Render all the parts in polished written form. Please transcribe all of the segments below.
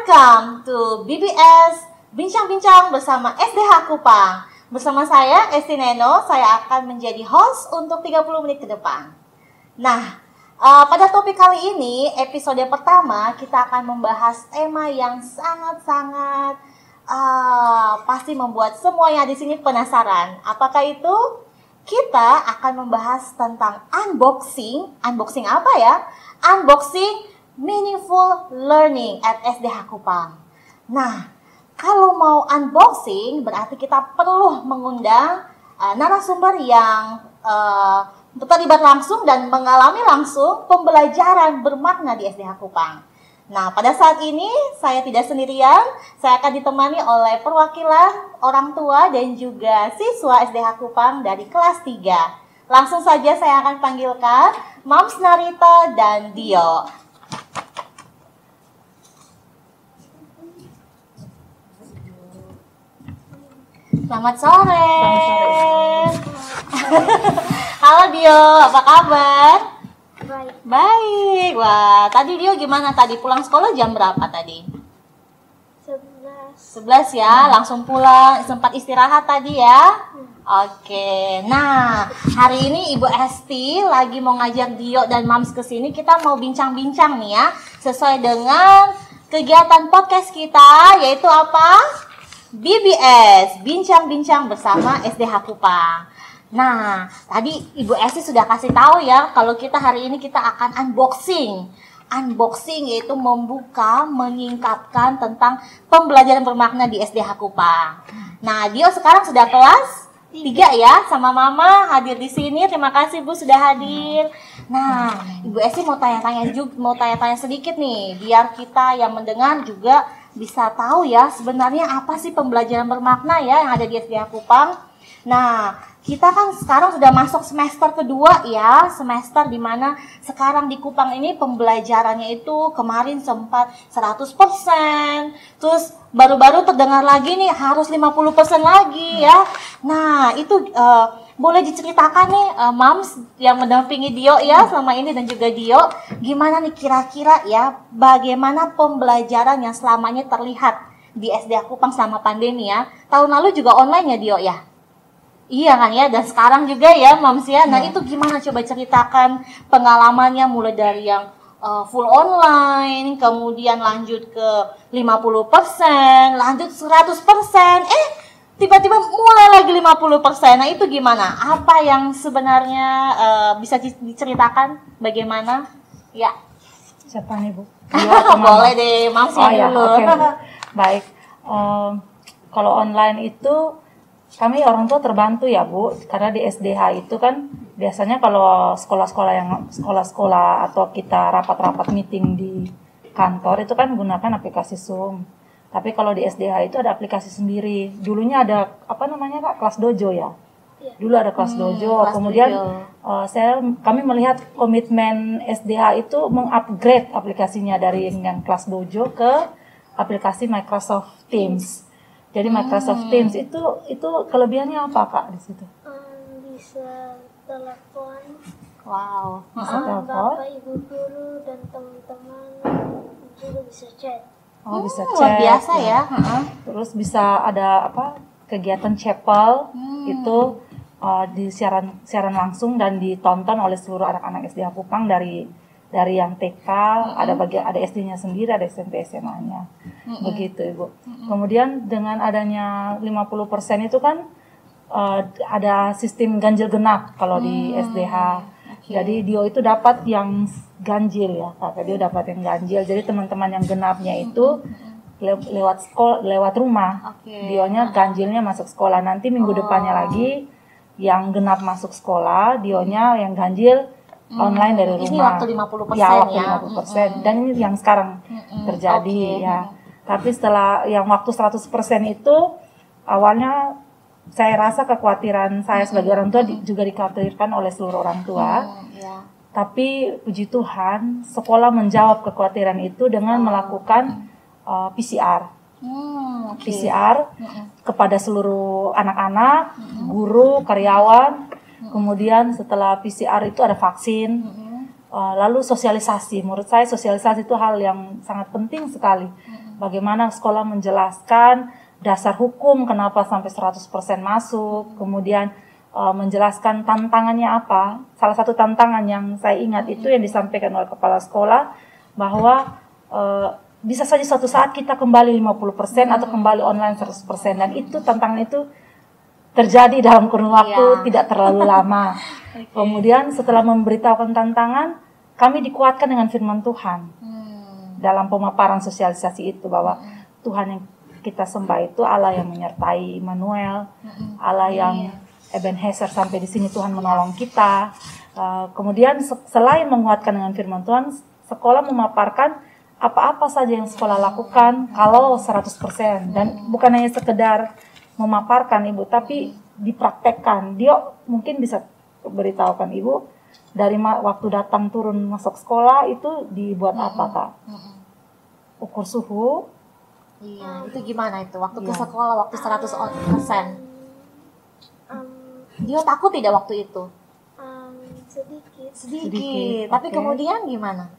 Welcome to BBS Bincang-Bincang bersama SDH Kupang. Bersama saya, Esti Neno, saya akan menjadi host untuk 30 menit ke depan. Nah, pada topik kali ini, episode pertama, kita akan membahas tema yang sangat-sangat pasti membuat semua yang di sini penasaran. Apakah itu? Kita akan membahas tentang unboxing. Unboxing apa ya? Unboxing Meaningful Learning at SDH Kupang. Nah, kalau mau unboxing berarti kita perlu mengundang narasumber yang terlibat langsung dan mengalami langsung pembelajaran bermakna di SDH Kupang. Nah, pada saat ini saya tidak sendirian, saya akan ditemani oleh perwakilan orang tua dan juga siswa SDH Kupang dari kelas 3. Langsung saja saya akan panggilkan Mams Narita dan Dio. Selamat sore. Halo Dio, apa kabar? Baik. Baik. Wah, tadi Dio gimana tadi? Pulang sekolah jam berapa tadi? 11 ya, langsung pulang, sempat istirahat tadi ya? Oke, nah hari ini Ibu Esti lagi mau ngajak Dio dan Mams ke sini. Kita mau bincang-bincang nih ya, sesuai dengan kegiatan podcast kita, yaitu apa? BBS, Bincang-Bincang bersama SDH Kupang. Nah, tadi Ibu Esti sudah kasih tahu ya, kalau kita hari ini kita akan unboxing. Unboxing yaitu membuka, menyingkapkan tentang pembelajaran bermakna di SDH Kupang. Nah, Dio sekarang sudah kelas 3 ya, sama Mama hadir di sini. Terima kasih Bu sudah hadir. Nah, Ibu Esti mau tanya-tanya sedikit nih, biar kita yang mendengar juga bisa tahu ya sebenarnya apa sih pembelajaran bermakna ya yang ada di SDH Kupang. Nah, kita kan sekarang sudah masuk semester kedua ya, semester dimana sekarang di Kupang ini pembelajarannya itu kemarin sempat 100%, terus baru-baru terdengar lagi nih harus 50% lagi ya. Nah, itu boleh diceritakan nih Mams yang mendampingi Dio ya selama ini dan juga Dio, gimana nih kira-kira ya bagaimana pembelajaran yang selama ini terlihat di SDH Kupang selama pandemi ya. Tahun lalu juga online ya Dio ya? Iya kan ya, dan sekarang juga ya Mams ya. Nah itu gimana coba ceritakan pengalamannya mulai dari yang full online, kemudian lanjut ke 50%, lanjut 100%, tiba-tiba mulai lagi 50%. Nah itu gimana? Apa yang sebenarnya bisa diceritakan bagaimana? Ya. Siapa nih Bu? Boleh deh, Mams ya dulu. Okay. Baik. Kalau online itu kami orang tua terbantu ya Bu, karena di SDH itu kan biasanya kalau sekolah-sekolah atau kita rapat-rapat meeting di kantor itu kan gunakan aplikasi Zoom. Tapi kalau di SDH itu ada aplikasi sendiri. Dulunya ada apa namanya Kak, kelas dojo ya. Dulu ada kelas dojo. Kemudian kami melihat komitmen SDH itu mengupgrade aplikasinya dari yang kelas dojo ke aplikasi Microsoft Teams. Jadi Microsoft Teams itu kelebihannya apa Kak di situ? Bisa telepon. Wow. Bisa telepon. Bapak, Ibu guru dan teman-teman juga bisa chat. Oh, bisa chat. Luar biasa ya. Terus bisa ada apa? Kegiatan chapel itu di siaran langsung dan ditonton oleh seluruh anak-anak SDH Kupang dari yang TK, ada SD-nya sendiri, ada SMP SMA-nya. Begitu Ibu. Kemudian dengan adanya 50% itu kan ada sistem ganjil genap kalau di SDH. Jadi Dio itu dapat yang ganjil ya, Kakak Dio dapat yang ganjil. Jadi teman-teman yang genapnya itu lewat rumah. Dionya ganjilnya masuk sekolah. Nanti minggu depannya lagi yang genap masuk sekolah, Dionya yang ganjil online dari rumah. Ini waktu 50% ya. Waktu 50%. Dan ini yang sekarang terjadi ya. Tapi setelah yang waktu 100% itu awalnya saya rasa kekhawatiran saya sebagai orang tua juga dikhawatirkan oleh seluruh orang tua. Tapi puji Tuhan, sekolah menjawab kekhawatiran itu dengan melakukan PCR. PCR kepada seluruh anak-anak, guru, karyawan. Kemudian setelah PCR itu ada vaksin. Lalu sosialisasi. Menurut saya sosialisasi itu hal yang sangat penting sekali. Bagaimana sekolah menjelaskan dasar hukum kenapa sampai 100% masuk, kemudian menjelaskan tantangannya apa. Salah satu tantangan yang saya ingat itu yang disampaikan oleh kepala sekolah bahwa bisa saja suatu saat kita kembali 50% atau kembali online 100%, dan itu tantangan itu terjadi dalam kurun waktu tidak terlalu lama. Kemudian setelah memberitahukan tantangan, kami dikuatkan dengan firman Tuhan dalam pemaparan sosialisasi itu bahwa Tuhan yang kita sembah itu Allah yang menyertai Immanuel, Allah yang Ebenezer, sampai di sini Tuhan menolong kita. Kemudian selain menguatkan dengan firman Tuhan, sekolah memaparkan apa-apa saja yang sekolah lakukan kalau 100%, dan bukan hanya sekedar memaparkan Ibu, tapi dipraktekkan. Dia mungkin bisa beritahukan Ibu dari waktu datang turun masuk sekolah itu dibuat apa Kak? Ukur suhu. Iya, itu gimana itu waktu ke sekolah waktu 100%? Dia takut tidak waktu itu? Sedikit. Tapi kemudian gimana?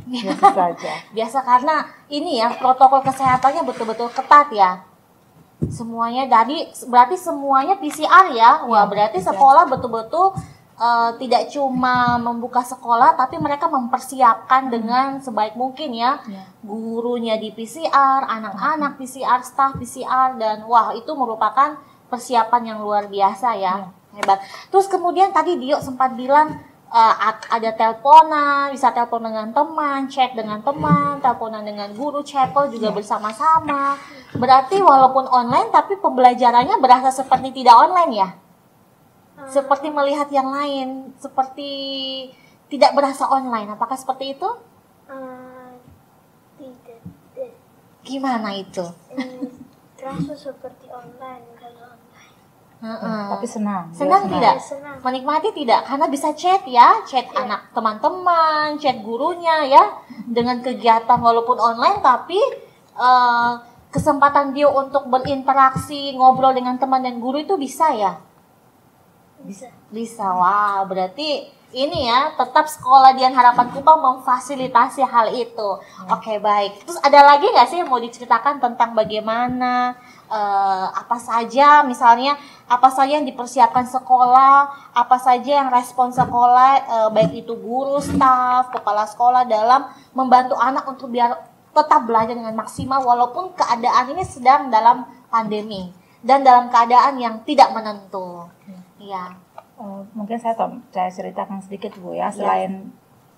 Biasa saja. Biasa karena ini ya protokol kesehatannya betul-betul ketat ya. Semuanya berarti semuanya PCR ya. Wah, berarti sekolah betul-betul tidak cuma membuka sekolah, tapi mereka mempersiapkan dengan sebaik mungkin ya. Gurunya di PCR, anak-anak PCR, staf PCR, dan wah itu merupakan persiapan yang luar biasa ya. Hebat. Terus kemudian tadi Dio sempat bilang ada teleponan, bisa telepon dengan teman, chat dengan teman, teleponan dengan guru, chapel juga bersama-sama. Berarti walaupun online tapi pembelajarannya berasa seperti tidak online ya? Seperti melihat yang lain, seperti tidak berasa online. Apakah seperti itu? Tidak. Gimana itu? Terasa seperti online kalau online. Tapi senang. Senang tidak? Senang. Menikmati tidak? Karena bisa chat ya, chat anak teman-teman, chat gurunya ya, dengan kegiatan walaupun online tapi kesempatan dia untuk berinteraksi, ngobrol dengan teman dan guru itu bisa ya? Bisa. Wah, berarti ini ya tetap Sekolah Dian Harapan Kupang memfasilitasi hal itu. Oke, baik. Terus ada lagi nggak sih yang mau diceritakan tentang bagaimana apa saja misalnya apa saja yang dipersiapkan sekolah, apa saja yang respon sekolah, baik itu guru, staf, kepala sekolah dalam membantu anak untuk biar tetap belajar dengan maksimal walaupun keadaan ini sedang dalam pandemi dan dalam keadaan yang tidak menentu. Iya. Mungkin saya ceritakan sedikit Bu ya. Selain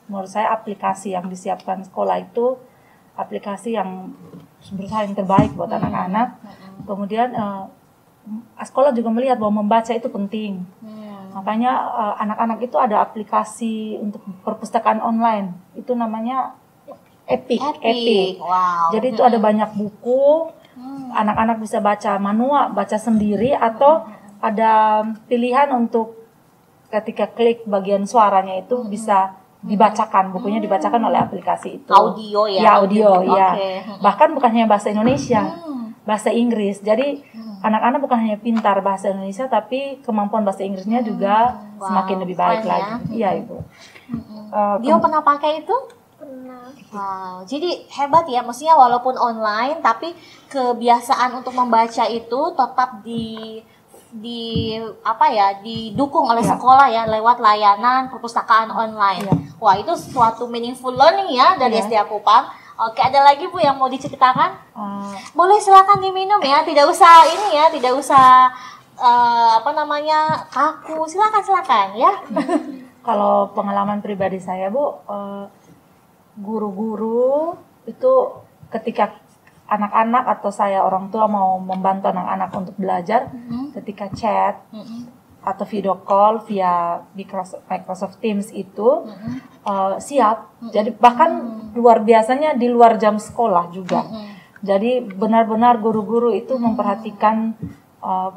menurut saya aplikasi yang disiapkan sekolah itu aplikasi yang berusaha yang terbaik buat anak-anak. Kemudian sekolah juga melihat bahwa membaca itu penting. Makanya anak-anak itu ada aplikasi untuk perpustakaan online. Itu namanya Epic. Wow. Jadi itu ada banyak buku. Anak-anak bisa baca manual, baca sendiri, atau ada pilihan untuk ketika klik bagian suaranya itu bisa dibacakan, bukunya dibacakan oleh aplikasi itu. Audio ya? Ya, audio, ya. Okay. Bahkan bukan hanya bahasa Indonesia, bahasa Inggris. Jadi anak-anak bukan hanya pintar bahasa Indonesia, tapi kemampuan bahasa Inggrisnya juga semakin lebih baik lagi. Iya, Ibu. Dia pernah pakai itu? Pernah. Wow, jadi hebat ya, maksudnya walaupun online, tapi kebiasaan untuk membaca itu tetap didukung oleh sekolah ya lewat layanan perpustakaan online. Wah, itu suatu meaningful learning ya dari SDA Kupang. Oke, ada lagi Bu yang mau diceritakan? Boleh, silakan diminum ya, tidak usah ini ya, tidak usah kaku. Silakan ya. Kalau pengalaman pribadi saya Bu, guru-guru itu ketika anak-anak atau saya orang tua mau membantu anak-anak untuk belajar, ketika chat atau video call via Microsoft Teams itu siap. Jadi bahkan luar biasanya di luar jam sekolah juga. Jadi benar-benar guru-guru itu memperhatikan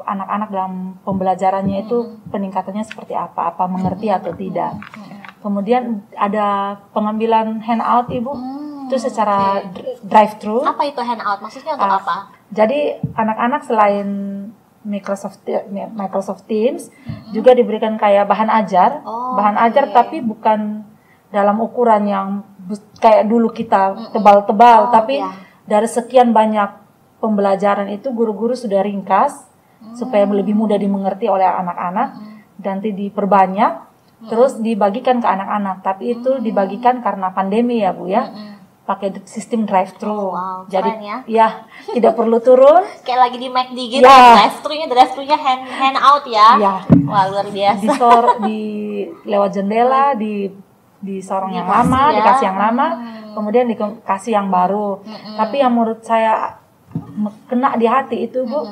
anak-anak dalam pembelajarannya itu peningkatannya seperti apa mengerti atau tidak. Kemudian ada pengambilan handout Ibu. Itu secara drive-thru. Apa itu handout? Maksudnya untuk apa? Jadi anak-anak selain Microsoft Teams juga diberikan kayak bahan ajar, tapi bukan dalam ukuran yang kayak dulu kita tebal-tebal, tapi ya. dari sekian banyak pembelajaran itu guru-guru sudah ringkas supaya lebih mudah dimengerti oleh anak-anak, nanti diperbanyak, terus dibagikan ke anak-anak. Tapi itu dibagikan karena pandemi ya Bu ya, pakai sistem drive-thru. Wow, jadi keren ya tidak perlu turun. Kayak lagi di McD gitu, Ya. drive-thrunya hand out ya. Ya. Wah, luar biasa. di lewat jendela di sorong yang Dikasih lama, ya. dikasih yang lama, kemudian dikasih yang baru. Tapi yang menurut saya kena di hati itu Bu,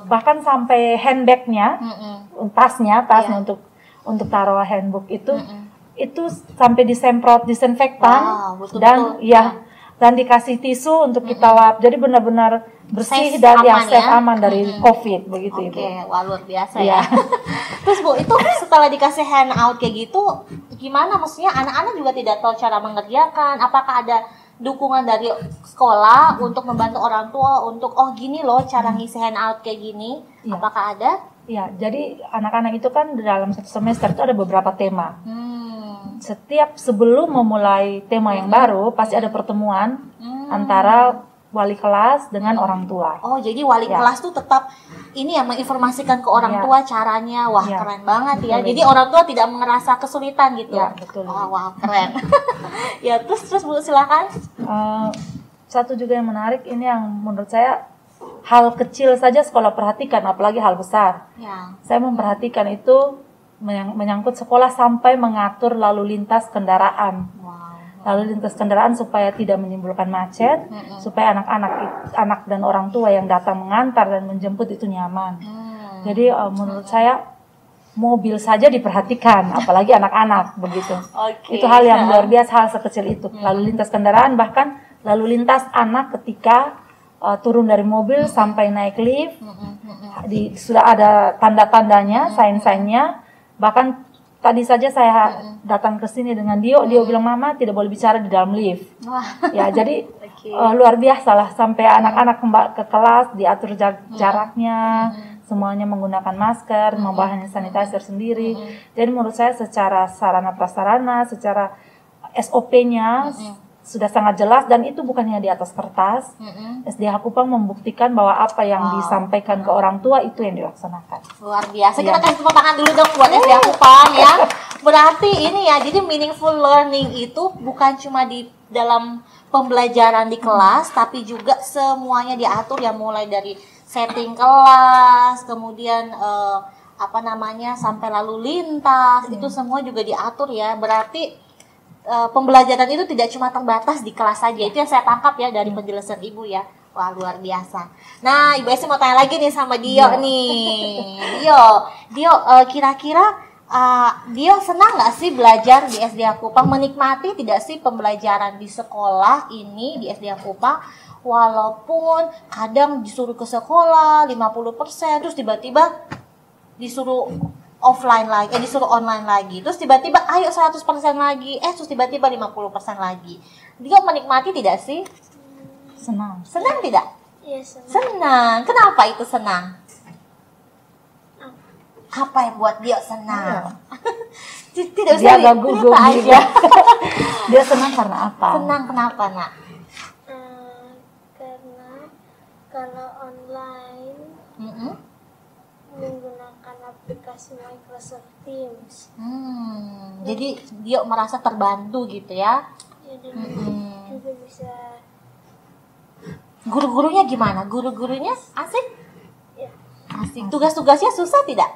bahkan sampai handbagnya, tasnya untuk taruh handbook itu sampai disemprot disinfektan. Wow, betul-betul. Dan ya dan dikasih tisu untuk kita lap. Jadi benar-benar bersih Safe, dan aman safe, ya. aman dari COVID begitu Ibu. Oke, wah luar biasa Iya. ya. Terus Bu, itu setelah dikasih hand out kayak gitu, gimana? Maksudnya anak-anak juga tidak tahu cara mengerjakan. Apakah ada dukungan dari sekolah untuk membantu orang tua untuk gini loh cara ngisi hand out kayak gini? Iya. Apakah ada? Ya, jadi anak-anak itu kan dalam satu semester itu ada beberapa tema. Setiap sebelum memulai tema yang baru pasti ada pertemuan antara wali kelas dengan orang tua. Oh, jadi wali Ya. kelas tuh tetap ini ya menginformasikan ke orang Ya. tua caranya. Wah, Ya. keren banget ya. Betul, Jadi orang tua tidak merasa kesulitan gitu. Ya, betul. Oh, wah, keren. Ya, terus Bu silakan. Satu juga yang menarik ini yang menurut saya hal kecil saja sekolah perhatikan, apalagi hal besar. Ya. Saya memperhatikan itu menyangkut sekolah sampai mengatur lalu lintas kendaraan. Wow. Lalu lintas kendaraan supaya tidak menimbulkan macet, supaya anak dan orang tua yang datang mengantar dan menjemput itu nyaman. Jadi menurut saya mobil saja diperhatikan, apalagi anak-anak begitu. Oke. Itu hal yang luar biasa, hal sekecil itu. Lalu lintas kendaraan, bahkan lalu lintas anak ketika turun dari mobil sampai naik lift, sudah ada tanda-tandanya, sign-signnya. Bahkan tadi saja saya datang ke sini dengan Dio bilang Mama tidak boleh bicara di dalam lift. Wah. Ya, jadi Oke. luar biasa lah, sampai anak-anak ke kelas diatur jaraknya, semuanya menggunakan masker, membawa hand sanitizer sendiri. Jadi menurut saya secara sarana prasarana, secara SOP-nya sudah sangat jelas, dan itu bukan hanya di atas kertas. SDH Kupang membuktikan bahwa apa yang disampaikan ke orang tua itu yang dilaksanakan. Luar biasa. Ya. Kita kasih tepuk tangan dulu dong buat SDA Kupang ya. Berarti ini ya, jadi meaningful learning itu bukan cuma di dalam pembelajaran di kelas, tapi juga semuanya diatur ya, mulai dari setting kelas, kemudian sampai lalu lintas, itu semua juga diatur ya. Berarti pembelajaran itu tidak cuma terbatas di kelas saja. Itu yang saya tangkap ya dari penjelasan Ibu ya. Wah, luar biasa. Nah, Ibu Esti mau tanya lagi nih sama Dio nih. Dio, kira-kira Dio senang nggak sih belajar di SDA Kupang? Menikmati tidak sih pembelajaran di sekolah ini di SDA Kupang? Walaupun kadang disuruh ke sekolah 50%, terus tiba-tiba disuruh offline lagi, disuruh online lagi, terus tiba-tiba ayo 100% lagi, terus tiba-tiba 50% lagi. Dia menikmati tidak sih? Senang. Senang tidak? Iya, senang. Senang. Kenapa itu senang? Apa yang buat dia senang? Tidak Dia usah agak gugup cerita gitu. aja. Dia senang karena apa? Senang kenapa, Nak? Karena kalau online menggunakan aplikasi Microsoft Teams. Jadi dia merasa terbantu gitu ya. Ya, dan juga bisa Guru-gurunya gimana? Guru-gurunya asik? ya, Asik. Tugas-tugasnya susah tidak?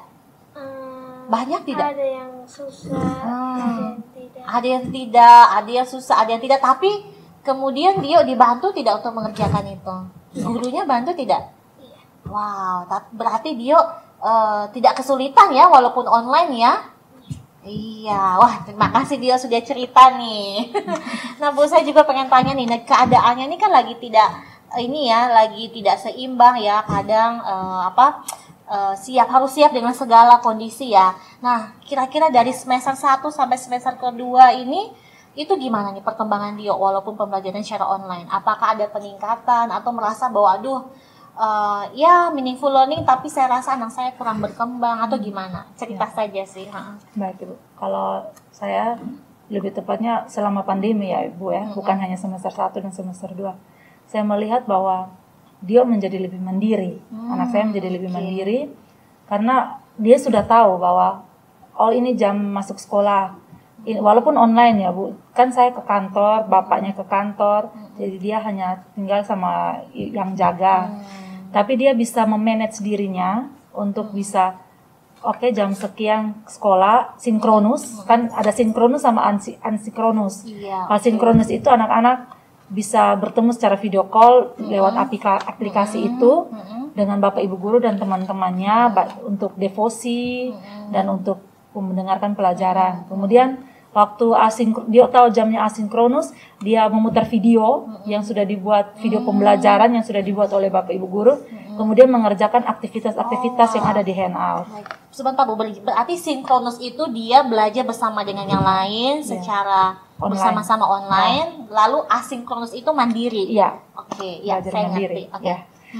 Banyak tidak? ada yang susah, ada yang tidak. Ada yang tidak, ada yang susah, ada yang tidak. Tapi kemudian dia dibantu tidak untuk mengerjakan itu? Gurunya bantu tidak? Iya. Wow, berarti dia tidak kesulitan ya walaupun online ya? Iya, wah terima kasih dia sudah cerita nih. Nah Bu, saya juga pengen tanya nih, keadaannya ini kan lagi tidak seimbang ya, kadang harus siap dengan segala kondisi ya. Nah, kira-kira dari semester 1 sampai semester kedua ini itu gimana nih perkembangan dia walaupun pembelajaran secara online? Apakah ada peningkatan atau merasa bahwa meaningful learning tapi saya rasa anak saya kurang berkembang atau gimana? Cerita saja sih. Baik Ibu, kalau saya lebih tepatnya selama pandemi ya Ibu ya, bukan hanya semester 1 dan semester 2. Saya melihat bahwa dia menjadi lebih mandiri. Anak saya menjadi lebih mandiri karena dia sudah tahu bahwa ini jam masuk sekolah. Walaupun online ya Bu, kan saya ke kantor, bapaknya ke kantor, jadi dia hanya tinggal sama yang jaga. Tapi dia bisa memanage dirinya untuk bisa jam sekian sekolah sinkronus, kan ada sinkronus sama ansinkronus. Kalau sinkronus itu anak-anak bisa bertemu secara video call lewat aplikasi itu dengan Bapak Ibu guru dan teman-temannya untuk devosi dan untuk mendengarkan pelajaran. Kemudian waktu dia tahu jamnya asinkronus, dia memutar video yang sudah dibuat, video pembelajaran yang sudah dibuat oleh Bapak Ibu guru, kemudian mengerjakan aktivitas-aktivitas yang ada di handout. Sebentar Bu, berarti sinkronus itu dia belajar bersama dengan yang lain secara bersama-sama online, lalu asinkronus itu mandiri. Iya. Oke, ya belajar saya mandiri. ngerti. Ya.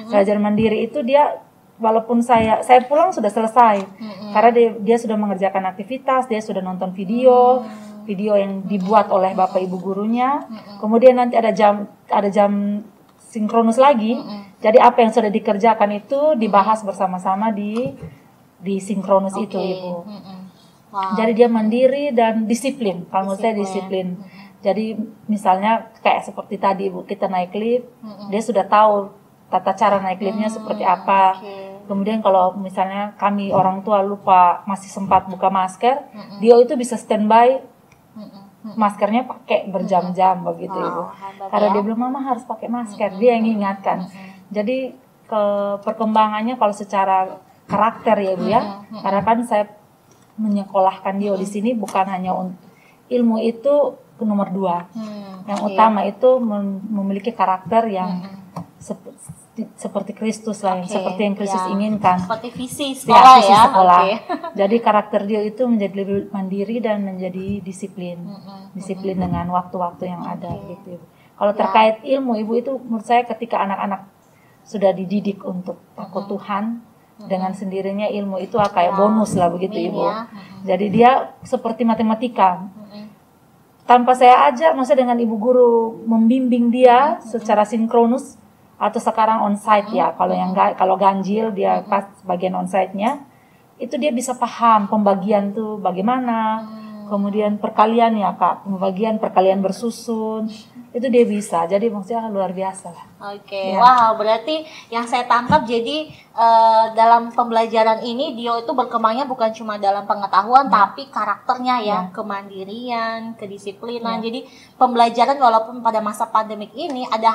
Belajar mandiri itu dia walaupun saya pulang sudah selesai, karena dia sudah mengerjakan aktivitas, dia sudah nonton video yang dibuat oleh Bapak Ibu gurunya. Kemudian nanti ada jam sinkronus lagi. Jadi apa yang sudah dikerjakan itu dibahas bersama-sama di sinkronus itu Ibu. Jadi dia mandiri dan disiplin. Kalau menurut saya disiplin. Jadi misalnya kayak seperti tadi Ibu, kita naik lift, dia sudah tahu tata cara naik liftnya seperti apa. Kemudian kalau misalnya kami orang tua lupa masih sempat buka masker, dia itu bisa standby maskernya pakai berjam-jam begitu Ibu. Karena dia belum mama harus pakai masker, dia yang ingatkan. Jadi perkembangannya kalau secara karakter ya Ibu ya, karena kan saya menyekolahkan dia di sini bukan hanya ilmu itu nomor 2. Yang utama itu memiliki karakter yang seperti Kristus lah, seperti yang Kristus inginkan. Seperti visi sekolah visi sekolah. Okay. Jadi karakter dia itu menjadi lebih mandiri dan menjadi disiplin. Disiplin dengan waktu-waktu yang ada gitu. Kalau terkait ilmu Ibu itu menurut saya ketika anak-anak sudah dididik untuk takut Tuhan, dengan sendirinya ilmu itu kayak bonus lah begitu Ibu. Jadi dia seperti matematika. Tanpa saya ajar, maksudnya dengan ibu guru membimbing dia secara sinkronus atau sekarang onsite ya. Kalau ganjil dia pas bagian onsite-nya, itu dia bisa paham pembagian tuh bagaimana. Kemudian perkalian ya Kak, perkalian bersusun, itu dia bisa. Jadi maksudnya luar biasa lah. Oke, wow, berarti yang saya tangkap jadi dalam pembelajaran ini Dio itu berkembangnya bukan cuma dalam pengetahuan tapi karakternya ya, kemandirian, kedisiplinan. Jadi pembelajaran walaupun pada masa pandemik ini ada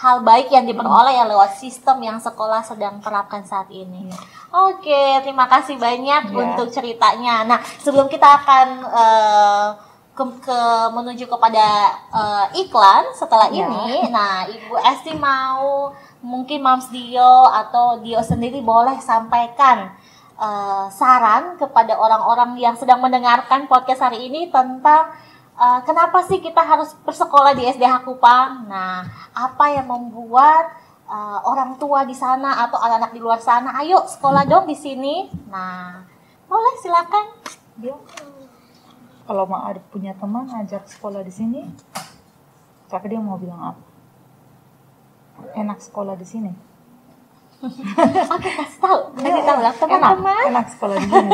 hal baik yang diperoleh ya lewat sistem yang sekolah sedang terapkan saat ini. Oke, terima kasih banyak untuk ceritanya. Nah, sebelum kita akan menuju kepada iklan setelah ini. Nah, Ibu Esti mau mungkin Mams Dio atau Dio sendiri boleh sampaikan saran kepada orang-orang yang sedang mendengarkan podcast hari ini tentang kenapa sih kita harus bersekolah di SDH Kupang. Nah, apa yang membuat orang tua di sana atau anak-anak di luar sana, ayo sekolah dong di sini. Nah, boleh silakan. Dio. Kalau mau ada punya teman ajak sekolah di sini, tapi dia mau bilang apa? Enak sekolah di sini. Oke, kasih tahu lah teman-teman. Enak sekolah di sini.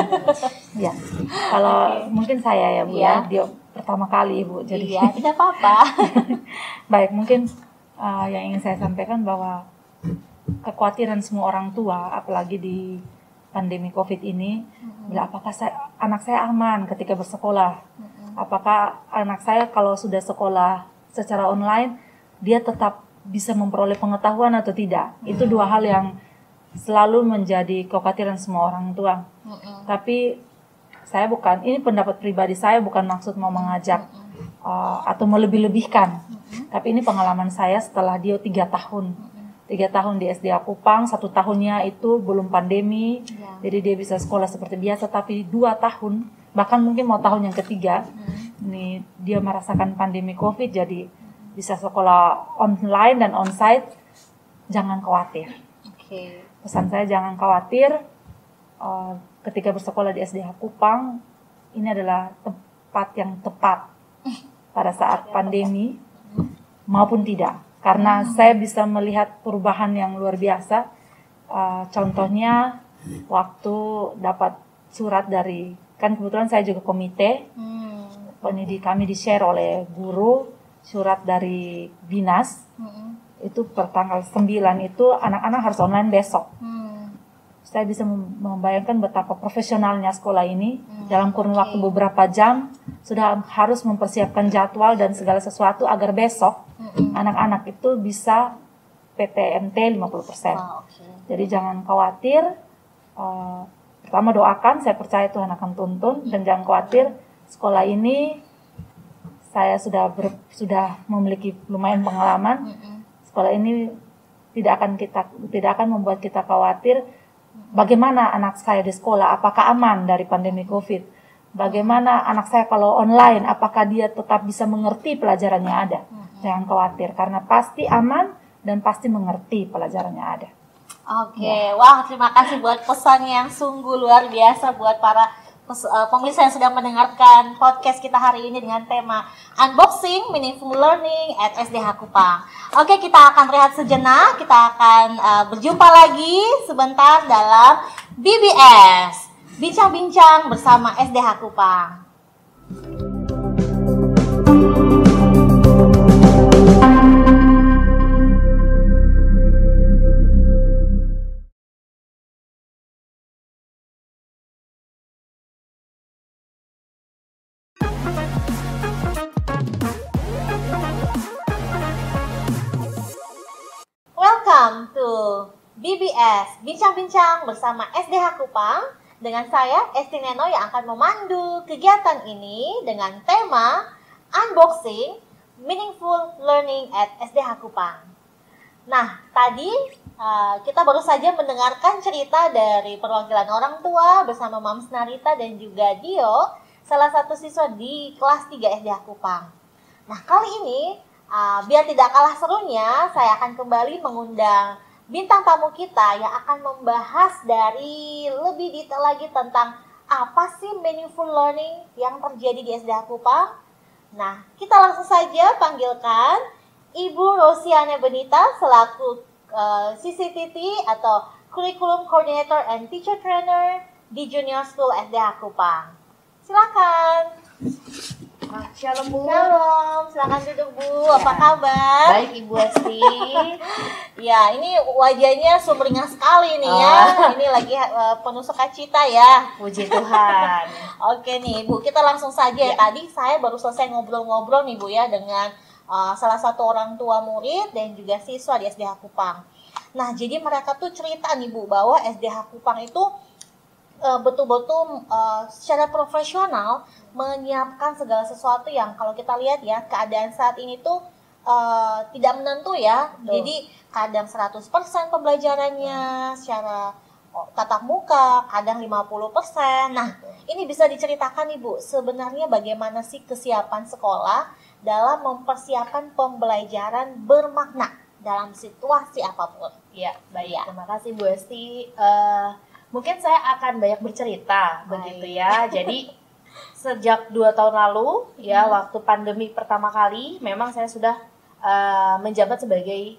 Ya. Kalau mungkin saya ya Bu ya, dia pertama kali Ibu. Jadi tidak apa-apa. Baik, mungkin yang ingin saya sampaikan bahwa kekhawatiran semua orang tua, apalagi di pandemi COVID ini, apakah anak saya aman ketika bersekolah? Apakah anak saya kalau sudah sekolah secara online, dia tetap bisa memperoleh pengetahuan atau tidak? Itu dua hal yang selalu menjadi kekhawatiran semua orang tua. Tapi saya ini pendapat pribadi saya, bukan maksud mau mengajak atau melebih-lebihkan. Tapi ini pengalaman saya setelah dia 3 tahun. 3 tahun di SDA Kupang, 1 tahunnya itu belum pandemi, jadi dia bisa sekolah seperti biasa. Tapi 2 tahun, bahkan mungkin mau tahun yang ketiga, ini dia merasakan pandemi COVID, jadi bisa sekolah online dan onsite. Jangan khawatir. Pesan saya jangan khawatir. Ketika bersekolah di SDA Kupang, ini adalah tempat yang tepat pada saat pandemi maupun tidak. Karena saya bisa melihat perubahan yang luar biasa. Contohnya waktu dapat surat dari, kan kebetulan saya juga komite, kami di-share oleh guru, surat dari dinas, itu per tanggal 9 itu anak-anak harus online besok. Saya bisa membayangkan betapa profesionalnya sekolah ini. Dalam kurun waktu beberapa jam sudah harus mempersiapkan jadwal dan segala sesuatu agar besok anak-anak itu bisa PTMT 50%. Jadi jangan khawatir. Pertama doakan, saya percaya Tuhan akan tuntun, dan jangan khawatir. Sekolah ini saya sudah memiliki lumayan pengalaman. Sekolah ini tidak akan membuat kita khawatir. Bagaimana anak saya di sekolah, apakah aman dari pandemi COVID? Bagaimana anak saya kalau online, apakah dia tetap bisa mengerti pelajarannya ada? Jangan khawatir, karena pasti aman dan pasti mengerti pelajarannya ada. Oke, wah terima kasih buat pesan yang sungguh luar biasa buat para pemirsa yang sedang mendengarkan podcast kita hari ini dengan tema Unboxing Meaningful Learning at SDH Kupang. Oke, kita akan rehat sejenak, kita akan berjumpa lagi sebentar dalam BBS, Bincang-Bincang bersama SDH Kupang. Welcome to BBS, Bincang-Bincang bersama SDH Kupang. Dengan saya, Esti Neno, yang akan memandu kegiatan ini dengan tema Unboxing Meaningful Learning at SDH Kupang. Nah, tadi kita baru saja mendengarkan cerita dari perwakilan orang tua bersama Mams Narita dan juga Dio, salah satu siswa di kelas 3 SDH Kupang. Nah, kali ini biar tidak kalah serunya, saya akan kembali mengundang bintang tamu kita yang akan membahas dari lebih detail lagi tentang apa sih meaningful learning yang terjadi di SDH Kupang. Nah, kita langsung saja panggilkan Ibu Rosiana Benita selaku CCTT atau Curriculum Coordinator and Teacher Trainer di Junior School SDH Kupang. Silakan. Shalom Bu. Shalom, silakan duduk Bu. Apa kabar? Baik Ibu Esti. Ya, ini wajahnya sumringah sekali nih ya. Ini lagi penuh sukacita ya. Puji Tuhan. Oke nih Bu, kita langsung saja ya. Tadi saya baru selesai ngobrol-ngobrol nih Bu ya dengan salah satu orang tua murid dan juga siswa di SDH Kupang. Nah, jadi mereka tuh cerita nih Bu bahwa SDH Kupang itu betul-betul secara profesional menyiapkan segala sesuatu yang kalau kita lihat ya, keadaan saat ini tuh tidak menentu ya. Betul. Jadi kadang 100% pembelajarannya secara tatap muka, kadang 50%. Nah, ini bisa diceritakan Ibu, sebenarnya bagaimana sih kesiapan sekolah dalam mempersiapkan pembelajaran bermakna dalam situasi apapun? Ya, baik. Ya. Terima kasih Bu Esti. Mungkin saya akan banyak bercerita begitu ya. Jadi sejak 2 tahun lalu ya, waktu pandemi pertama kali, memang saya sudah menjabat sebagai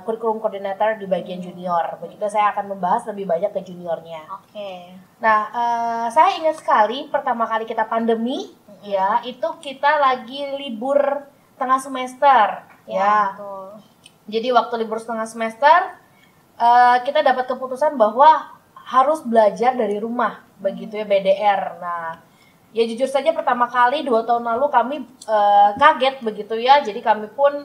kurikulum koordinator di bagian junior. Begitu saya akan membahas lebih banyak ke juniornya. Oke. Nah, saya ingat sekali pertama kali kita pandemi ya, itu kita lagi libur tengah semester ya. Betul. Jadi waktu libur setengah semester kita dapat keputusan bahwa harus belajar dari rumah, begitu ya, BDR. Nah, ya jujur saja pertama kali 2 tahun lalu kami kaget begitu ya. Jadi kami pun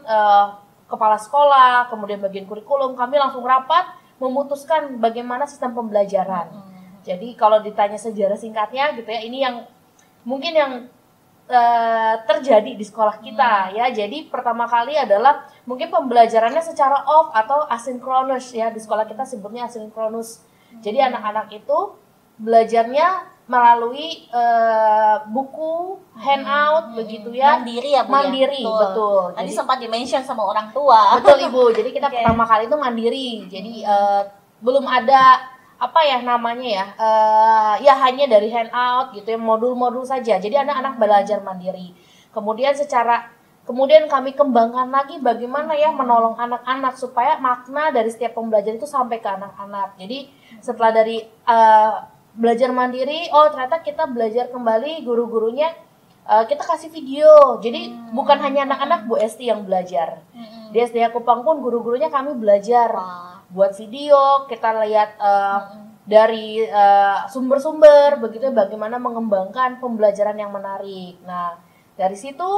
kepala sekolah, kemudian bagian kurikulum, kami langsung rapat memutuskan bagaimana sistem pembelajaran. Jadi kalau ditanya sejarah singkatnya gitu ya, ini yang mungkin yang terjadi di sekolah kita ya. Jadi pertama kali adalah mungkin pembelajarannya secara off atau asinkronus ya. Di sekolah kita sebutnya asinkronus. Jadi anak-anak itu belajarnya melalui buku, handout begitu ya. Mandiri ya Bu? Mandiri, ya? betul. Tadi sempat di-mention sama orang tua. Betul Ibu, jadi kita pertama kali itu mandiri. Jadi belum ada apa ya namanya ya, ya hanya dari handout gitu ya, modul-modul saja. Jadi anak-anak belajar mandiri. Kemudian secara Kemudian kami kembangkan lagi bagaimana ya menolong anak-anak supaya makna dari setiap pembelajaran itu sampai ke anak-anak. Jadi setelah dari belajar mandiri, oh ternyata kita belajar kembali, guru-gurunya kita kasih video. Jadi bukan hanya anak-anak Bu Esti yang belajar. Di SDA Kupang pun guru-gurunya kami belajar buat video, kita lihat dari sumber-sumber begitu bagaimana mengembangkan pembelajaran yang menarik. Nah, dari situ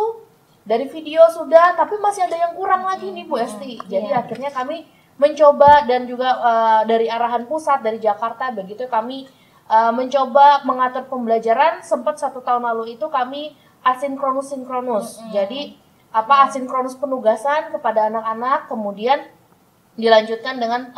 dari video sudah, tapi masih ada yang kurang lagi nih Bu Esti. Jadi akhirnya kami mencoba dan juga dari arahan pusat dari Jakarta begitu kami mencoba mengatur pembelajaran. Sempat 1 tahun lalu itu kami asinkronus. Jadi asinkronus penugasan kepada anak-anak, kemudian dilanjutkan dengan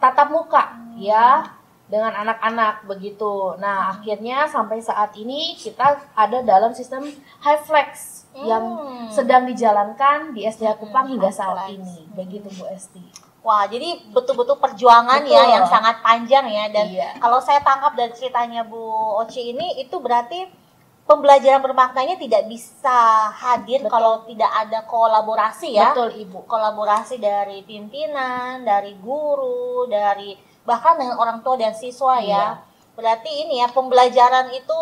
tatap muka ya dengan anak-anak begitu. Nah, akhirnya sampai saat ini kita ada dalam sistem HiFlex yang sedang dijalankan di SDA Kupang hingga saat ini. Begitu Bu Esti. Wah, jadi betul-betul perjuangan ya yang sangat panjang ya. Dan kalau saya tangkap dari ceritanya Bu Oci ini, itu berarti pembelajaran bermaknanya tidak bisa hadir kalau tidak ada kolaborasi ya. Betul Ibu. Kolaborasi dari pimpinan, dari guru, dari bahkan dengan orang tua dan siswa ya. Berarti ini ya pembelajaran itu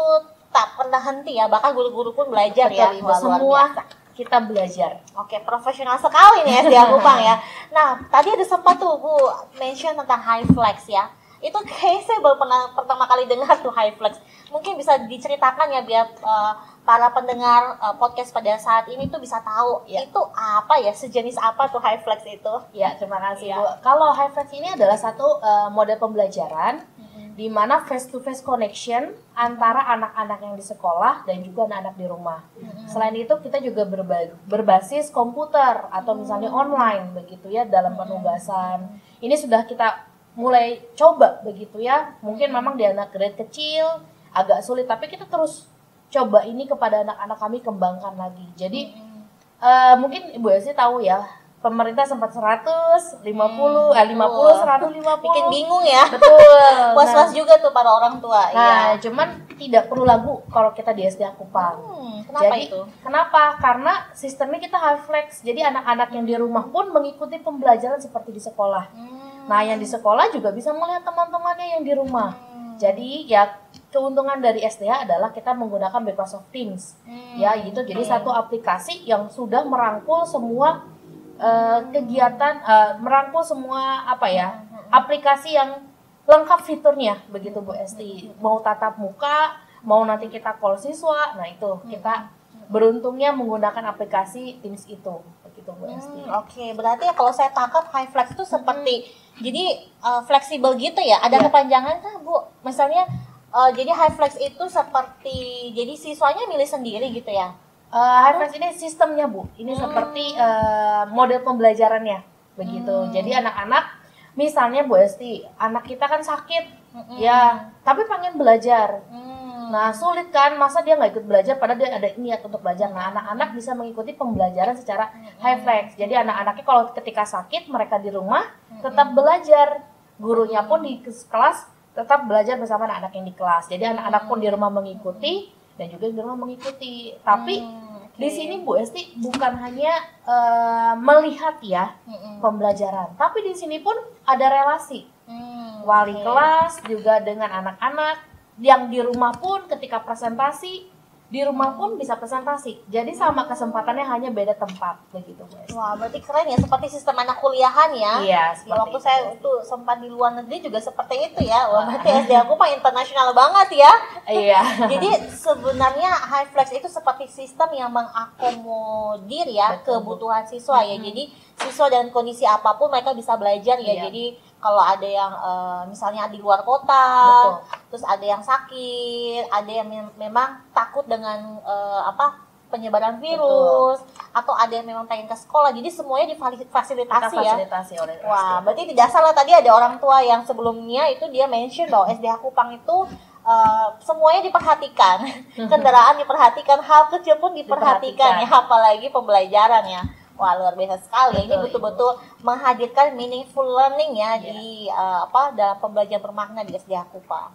tak pernah henti ya, bahkan guru-guru pun belajar. Betul, ya. Ibu. Semua kita belajar. Oke, profesional sekali nih SDA Kupang ya. Nah, tadi ada sempat tuh Bu mention tentang HiFlex ya. Itu kayaknya saya baru pertama kali dengar tuh HiFlex. Mungkin bisa diceritakan ya biar para pendengar podcast pada saat ini tuh bisa tahu itu apa ya, sejenis apa tuh HiFlex itu. Ya, terima kasih Bu. Kalau HiFlex ini adalah satu model pembelajaran di mana face to face connection antara anak-anak yang di sekolah dan juga anak-anak di rumah. Selain itu kita juga berbasis komputer atau misalnya online begitu ya dalam penugasan. Ini sudah kita mulai coba begitu ya. Mungkin memang di anak grade kecil agak sulit, tapi kita terus coba ini kepada anak-anak kami kembangkan lagi. Jadi mungkin Ibu Esi tahu ya, pemerintah sempat 150, 150. Bikin bingung ya. Betul. Was-was juga tuh para orang tua. Nah, cuman tidak perlu lagu kalau kita di SDA Kupang. Kenapa Jadi, itu? Kenapa? Karena sistemnya kita HiFlex. Jadi anak-anak yang di rumah pun mengikuti pembelajaran seperti di sekolah. Nah, yang di sekolah juga bisa melihat teman-temannya yang di rumah. Jadi ya keuntungan dari SDA adalah kita menggunakan Microsoft Teams. Ya, gitu. Jadi satu aplikasi yang sudah merangkul semua kegiatan, merangkul semua aplikasi yang lengkap fiturnya begitu Bu Esti. Mau tatap muka, mau nanti kita call siswa, nah itu kita beruntungnya menggunakan aplikasi Teams itu begitu Bu Esti. Oke, berarti ya kalau saya tangkap HiFlex itu seperti jadi fleksibel gitu ya. Ada kepanjangan kan Bu? Misalnya jadi HiFlex itu seperti jadi siswanya milih sendiri gitu ya. HiFlex ini sistemnya Bu, ini seperti model pembelajarannya begitu. Jadi anak-anak, misalnya Bu Esti, anak kita kan sakit, ya, tapi pengen belajar. Nah sulit kan, masa dia nggak ikut belajar padahal dia ada niat untuk belajar. Nah anak-anak bisa mengikuti pembelajaran secara HiFlex. Jadi anak-anaknya kalau ketika sakit mereka di rumah tetap belajar, gurunya pun di kelas tetap belajar bersama anak-anak yang di kelas. Jadi anak-anak pun di rumah mengikuti dan juga di rumah mengikuti. Tapi di sini Bu Esti bukan hanya melihat ya pembelajaran, tapi di sini pun ada relasi wali kelas juga dengan anak-anak yang di rumah pun ketika presentasi di rumah pun bisa presentasi. Jadi sama kesempatannya, hanya beda tempat begitu Bu Esti. Wah, berarti keren ya, seperti sistem anak kuliahan ya. Iya, seperti waktu saya tuh sempat di luar negeri juga seperti itu ya. Wah, berarti SDA Kupang internasional banget ya. Iya. Jadi sebenarnya HiFlex itu seperti sistem yang mengakomodir ya kebutuhan siswa ya. Jadi siswa dan kondisi apapun mereka bisa belajar ya. Jadi kalau ada yang misalnya di luar kota, terus ada yang sakit, ada yang memang takut dengan penyebaran virus, atau ada yang memang pengen ke sekolah, jadi semuanya difasilitasi ya. Oleh Wah, berarti tidak salah tadi ada orang tua yang sebelumnya itu dia mention bahwa SDA Kupang itu semuanya diperhatikan, kendaraan diperhatikan, hal kecil pun diperhatikan ya, apalagi pembelajaran ya. Wah, luar biasa sekali. Ini betul-betul menghadirkan meaningful learning ya di dalam pembelajaran bermakna di SDA Kupang.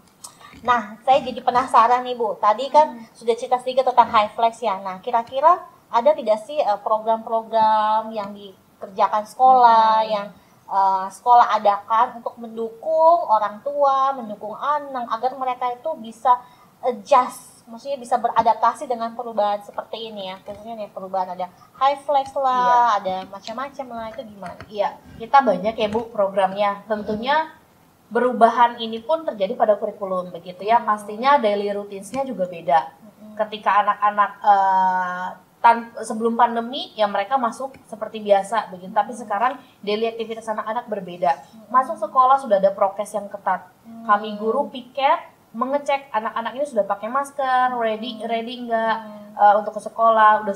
Nah, saya jadi penasaran nih Bu. Tadi kan sudah cerita sedikit tentang HiFlex ya. Nah, kira-kira ada tidak sih program-program yang dikerjakan sekolah yang sekolah adakan untuk mendukung orang tua, mendukung anak agar mereka itu bisa adjust, maksudnya bisa beradaptasi dengan perubahan seperti ini ya. Biasanya nih perubahan ada high flex lah, ada macam-macam lah, itu gimana? Iya, kita banyak ya Bu programnya. Tentunya perubahan ini pun terjadi pada kurikulum begitu ya. Pastinya daily routinesnya juga beda. Ketika anak-anak sebelum pandemi ya mereka masuk seperti biasa begitu, tapi sekarang daily aktivitas anak-anak berbeda. Masuk sekolah sudah ada prokes yang ketat. Kami guru piket mengecek anak-anak ini sudah pakai masker, ready enggak untuk ke sekolah, udah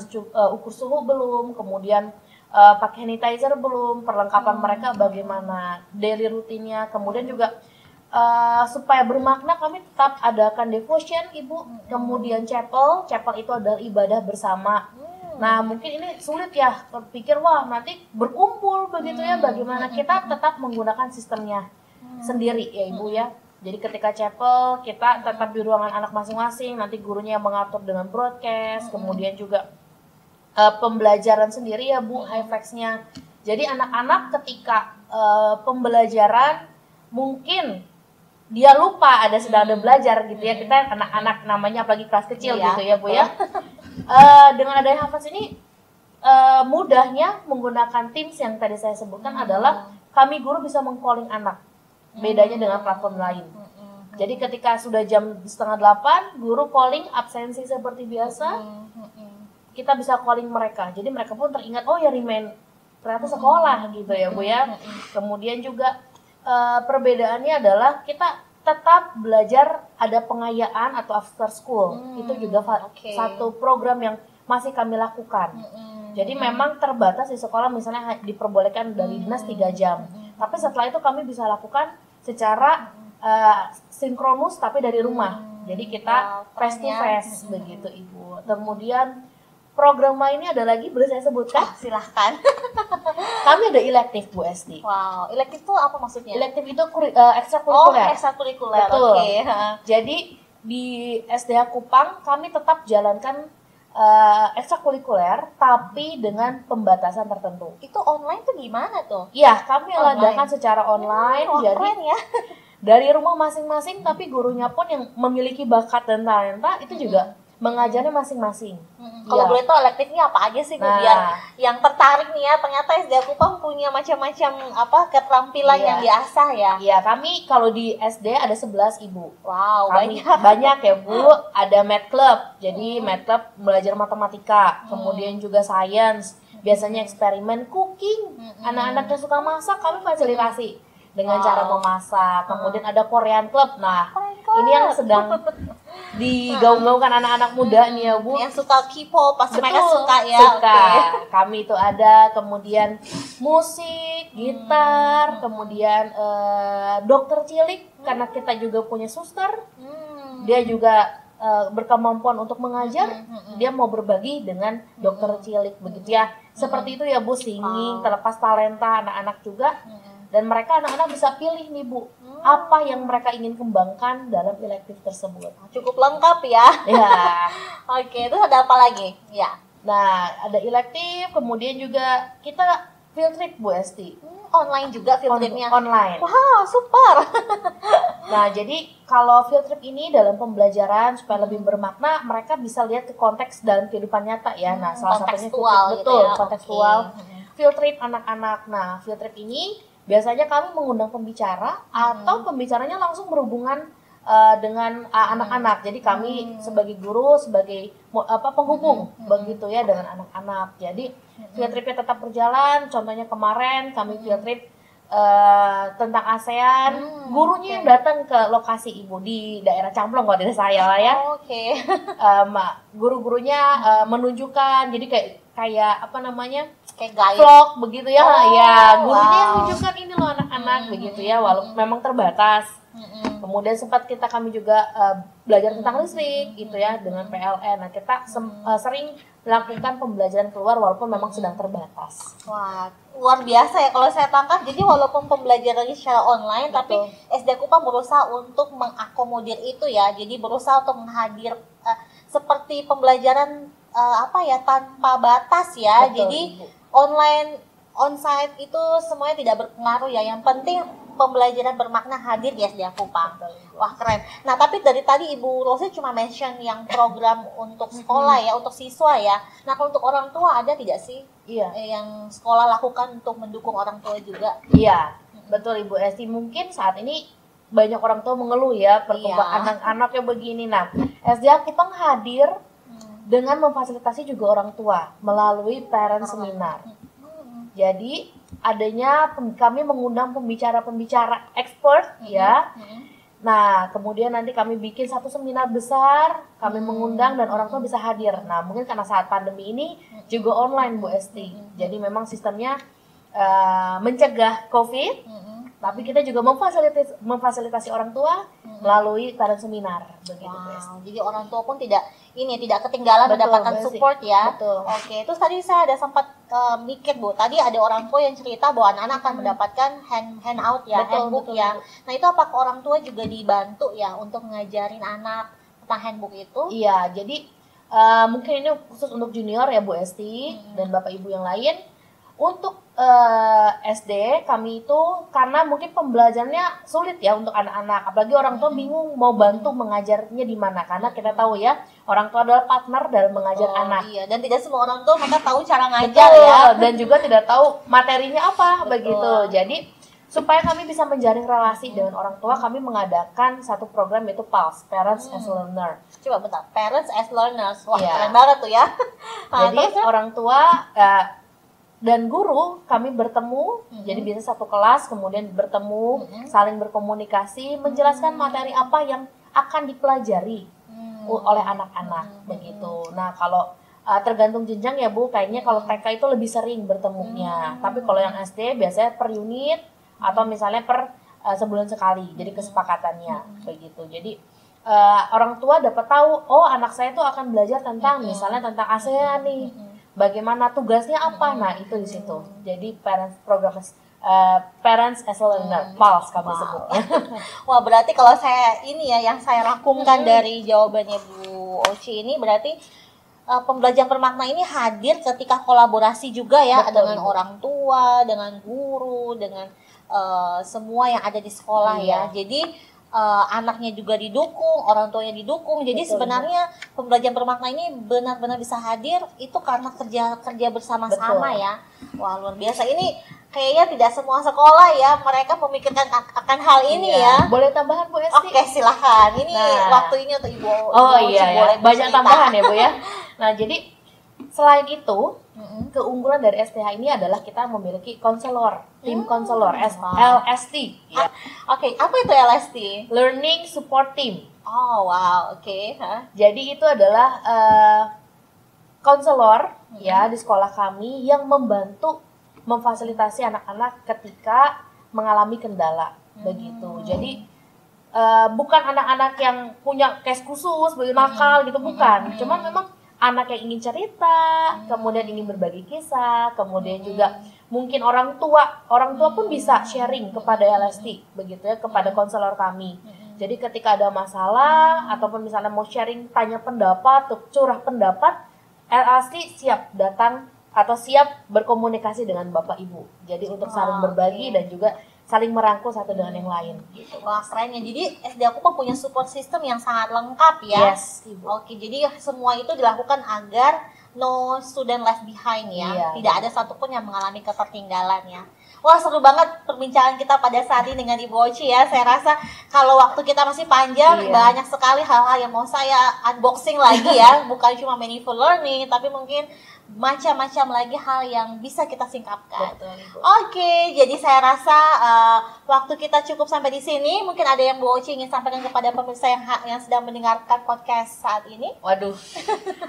ukur suhu belum, kemudian pakai sanitizer belum, perlengkapan mereka bagaimana, daily rutinnya, kemudian juga supaya bermakna kami tetap adakan devotion Ibu, kemudian chapel itu adalah ibadah bersama. Nah mungkin ini sulit ya, berpikir wah nanti berkumpul begitu ya, bagaimana, kita tetap menggunakan sistemnya sendiri ya Ibu ya. Jadi ketika chapel kita tetap di ruangan anak masing-masing, nanti gurunya yang mengatur dengan broadcast, kemudian juga pembelajaran sendiri ya Bu, high flex-nya. Jadi anak-anak ketika pembelajaran mungkin dia lupa sedang ada belajar gitu ya, kita anak-anak namanya apalagi kelas kecil gitu ya Bu ya. Dengan adanya high flex ini mudahnya menggunakan Teams yang tadi saya sebutkan adalah kami guru bisa meng-calling anak. Bedanya dengan platform lain. Jadi ketika sudah jam 7:30, guru calling absensi seperti biasa, kita bisa calling mereka. Jadi mereka pun teringat, oh ya remain ternyata sekolah gitu ya Bu ya. Kemudian juga perbedaannya adalah kita tetap belajar ada pengayaan atau after school. Itu juga satu program yang masih kami lakukan. Jadi memang terbatas di sekolah, misalnya diperbolehkan dari dinas 3 jam. Tapi setelah itu kami bisa lakukan secara sinkronus tapi dari rumah. Jadi kita face to face begitu Ibu. Kemudian program lainnya ada lagi, boleh saya sebutkan? Silahkan. Kami ada elektif Bu Esti. Wow, elektif itu apa maksudnya? Elektif itu ekstrakurikuler. Oh, ekstrakurikuler. Betul. Oke. Jadi di SDH Kupang kami tetap jalankan ekstrakurikuler tapi dengan pembatasan tertentu. Itu online tuh gimana tuh? Iya, kami adakan secara online. Jadi keren ya. dari rumah masing-masing, tapi gurunya pun yang memiliki bakat dan talenta itu juga mengajarnya masing-masing. Kalau boleh tahu elektifnya apa aja sih Bu, biar yang tertarik nih ya, ternyata SDA Kupang punya macam-macam keterampilan yang diasah ya. Iya, kami kalau di SD ada 11 Ibu. Wow, banyak ya Bu. Ada math club. Jadi math club belajar matematika, kemudian juga science, biasanya eksperimen, cooking. Anak-anak yang suka masak kami fasilitasi dengan cara memasak. Kemudian ada Korean club. Nah, ini yang sedang digaung-gaungkan anak-anak muda nih ya Bu. Yang suka K-pop, pasti mereka suka ya. Suka. Kami itu ada, kemudian musik, gitar, kemudian dokter cilik, karena kita juga punya suster. Dia juga berkemampuan untuk mengajar, dia mau berbagi dengan dokter cilik begitu ya. Seperti itu ya Bu, singing, terlepas talenta anak-anak juga. Dan mereka anak-anak bisa pilih nih Bu, apa yang mereka ingin kembangkan dalam elektif tersebut. Cukup lengkap ya. Ya. Oke, terus ada apa lagi? Ya. Nah, ada elektif, kemudian juga kita field trip Bu Esti. Online juga field tripnya? Online. Wah, super. Nah, jadi kalau field trip ini dalam pembelajaran supaya lebih bermakna, mereka bisa lihat ke konteks dalam kehidupan nyata ya. Nah, salah satunya field trip, betul, ya? Kontekstual. Field trip anak-anak. Nah, field trip ini biasanya kami mengundang pembicara atau pembicaranya langsung berhubungan dengan anak-anak. Jadi kami sebagai guru, sebagai penghubung begitu ya dengan anak-anak. Jadi field tripnya tetap berjalan. Contohnya kemarin kami field trip tentang ASEAN. Gurunya yang datang ke lokasi Ibu di daerah Camplong, kalau tidak saya lah ya. Oke. Guru-gurunya menunjukkan, jadi kayak apa namanya, kayak guide vlog begitu ya. Ya, gurunya yang menunjukkan ini loh anak-anak begitu ya, walaupun memang terbatas. Kemudian sempat kami juga belajar tentang listrik gitu ya dengan PLN. Nah, kita sering melakukan pembelajaran keluar walaupun memang sedang terbatas. Wah, luar biasa ya kalau saya tangkap. Jadi walaupun pembelajarannya secara online, tapi SD Kupang berusaha untuk mengakomodir itu ya. Jadi berusaha untuk menghadir seperti pembelajaran tanpa batas ya. Betul, Jadi Ibu. online, onsite itu semuanya tidak berpengaruh ya. Yang penting pembelajaran bermakna hadir di SDA Kupang. Betul, Ibu. Wah keren. Nah tapi dari tadi Ibu Rosi cuma mention yang program untuk sekolah ya, untuk siswa ya. Nah kalau untuk orang tua ada tidak sih Iya. yang sekolah lakukan untuk mendukung orang tua juga? Iya, betul Ibu Esti. Mungkin saat ini banyak orang tua mengeluh ya perkembangan Iya. anak-anaknya begini. Nah, SDA Kupang hadir dengan memfasilitasi juga orang tua melalui parent seminar. Jadi adanya kami mengundang pembicara-pembicara expert ya. Nah, kemudian nanti kami bikin satu seminar besar, kami mengundang dan orang tua bisa hadir. Nah, mungkin karena saat pandemi ini juga online Bu Esti. Jadi memang sistemnya mencegah COVID, tapi kita juga memfasilitasi orang tua melalui parent seminar begitu Bu Esti. Wow, jadi orang tua pun tidak ketinggalan Betul, mendapatkan Bu Esti. support ya. Betul. Oke, terus tadi saya ada sempat mikir Bu, tadi ada orang tua yang cerita bahwa anak-anak akan mendapatkan handout ya, Betul, handbook betul, ya. Bu. Nah itu apakah orang tua juga dibantu ya untuk ngajarin anak tentang handbook itu? Iya, jadi mungkin ini khusus untuk junior ya Bu Esti dan Bapak Ibu yang lain. Untuk SD kami itu karena mungkin pembelajarannya sulit ya untuk anak-anak, apalagi orang tua bingung mau bantu mengajarnya di mana, karena kita tahu ya orang tua adalah partner dalam mengajar anak. Iya, dan tidak semua orang tua mereka tahu cara ngajar Betul, ya. dan juga tidak tahu materinya apa. Betul. Begitu. Jadi supaya kami bisa menjalin relasi dengan orang tua, kami mengadakan satu program yaitu PALS, Parents as Learner. Coba bentar, parents as learners. Wah, Iya. keren banget tuh ya. Nah, Jadi terus ya? orang tua dan guru kami bertemu, jadi biasa satu kelas, kemudian bertemu, saling berkomunikasi, menjelaskan materi apa yang akan dipelajari oleh anak-anak, begitu. Nah kalau tergantung jenjang ya Bu, kayaknya kalau TK itu lebih sering bertemunya, tapi kalau yang SD biasanya per unit atau misalnya per sebulan sekali, jadi kesepakatannya, begitu. Jadi orang tua dapat tahu, oh anak saya tuh akan belajar tentang misalnya tentang ASEAN nih. Bagaimana tugasnya apa? Nah, itu di situ. Jadi parents as learner, PALS kami sebutnya. Wah, berarti kalau saya yang saya rangkumkan dari jawabannya Bu Oci ini berarti pembelajaran bermakna ini hadir ketika kolaborasi juga ya. Betul, dengan Ibu. orang tua, dengan guru, dengan semua yang ada di sekolah Iya. ya. Jadi anaknya juga didukung, orang tuanya didukung. Jadi Betul, sebenarnya pembelajaran bermakna ini benar-benar bisa hadir itu karena kerja bersama-sama Betul. ya. Wah, luar biasa. Ini kayaknya tidak semua sekolah ya mereka memikirkan akan hal ini ya. Boleh tambahan Bu Esti? Oke, silahkan. Ini Nah. waktu ini untuk Ibu. Oh Ibu iya boleh ya, banyak bercerita. tambahan ya Bu ya. Nah jadi selain itu, keunggulan dari STH ini adalah kita memiliki konselor, tim konselor, LST, ya. Oke, apa itu LST? Learning Support Team. Oh wow, oke. Hah? Jadi itu adalah konselor ya di sekolah kami yang membantu memfasilitasi anak-anak ketika mengalami kendala, begitu. Jadi bukan anak-anak yang punya case khusus, nakal gitu, bukan. Cuman memang anak yang ingin cerita, kemudian ingin berbagi kisah, kemudian juga mungkin orang tua pun bisa sharing kepada LST, begitu ya, kepada konselor kami. Jadi ketika ada masalah ataupun misalnya mau sharing, tanya pendapat, curah pendapat, LST siap datang atau siap berkomunikasi dengan Bapak Ibu. Jadi untuk saling berbagi dan juga saling merangkul satu dengan yang lain gitu. Wah, keren ya. Jadi SD aku pun punya support system yang sangat lengkap ya. Yes, Ibu. Oke, jadi semua itu dilakukan agar no student left behind ya. Iya, Tidak ada satupun yang mengalami ketertinggalan ya. Wah, seru banget perbincangan kita pada saat ini dengan Ibu Oci ya. Saya rasa kalau waktu kita masih panjang, Iya. banyak sekali hal-hal yang mau saya unboxing lagi ya. Bukan cuma meaningful learning, tapi mungkin macam-macam lagi hal yang bisa kita singkapkan. Betul, Ibu. Oke, jadi saya rasa waktu kita cukup sampai di sini. Mungkin ada yang Bu Oci ingin sampaikan kepada pemirsa yang sedang mendengarkan podcast saat ini. Waduh,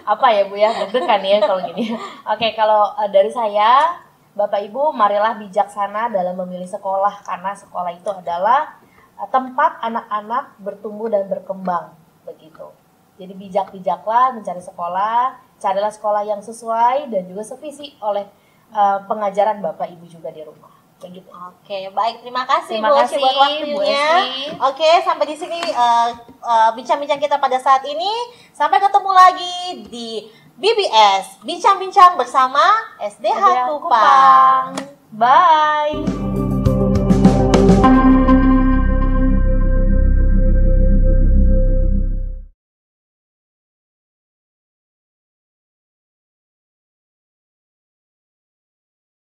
apa ya Bu ya, deg-degan ya kalau gini. Oke, kalau dari saya, Bapak Ibu, marilah bijaksana dalam memilih sekolah, karena sekolah itu adalah tempat anak-anak bertumbuh dan berkembang, begitu. Jadi bijak-bijaklah mencari sekolah, carilah sekolah yang sesuai dan juga sevisi oleh pengajaran Bapak Ibu juga di rumah, begitu. Oke, baik. Terima kasih Terima Bu Oci kasih, buat Bu waktunya. Esti. Oke, sampai di sini bincang-bincang kita pada saat ini. Sampai ketemu lagi di BBS, bincang-bincang bersama SDH SDH Kupang. Bye.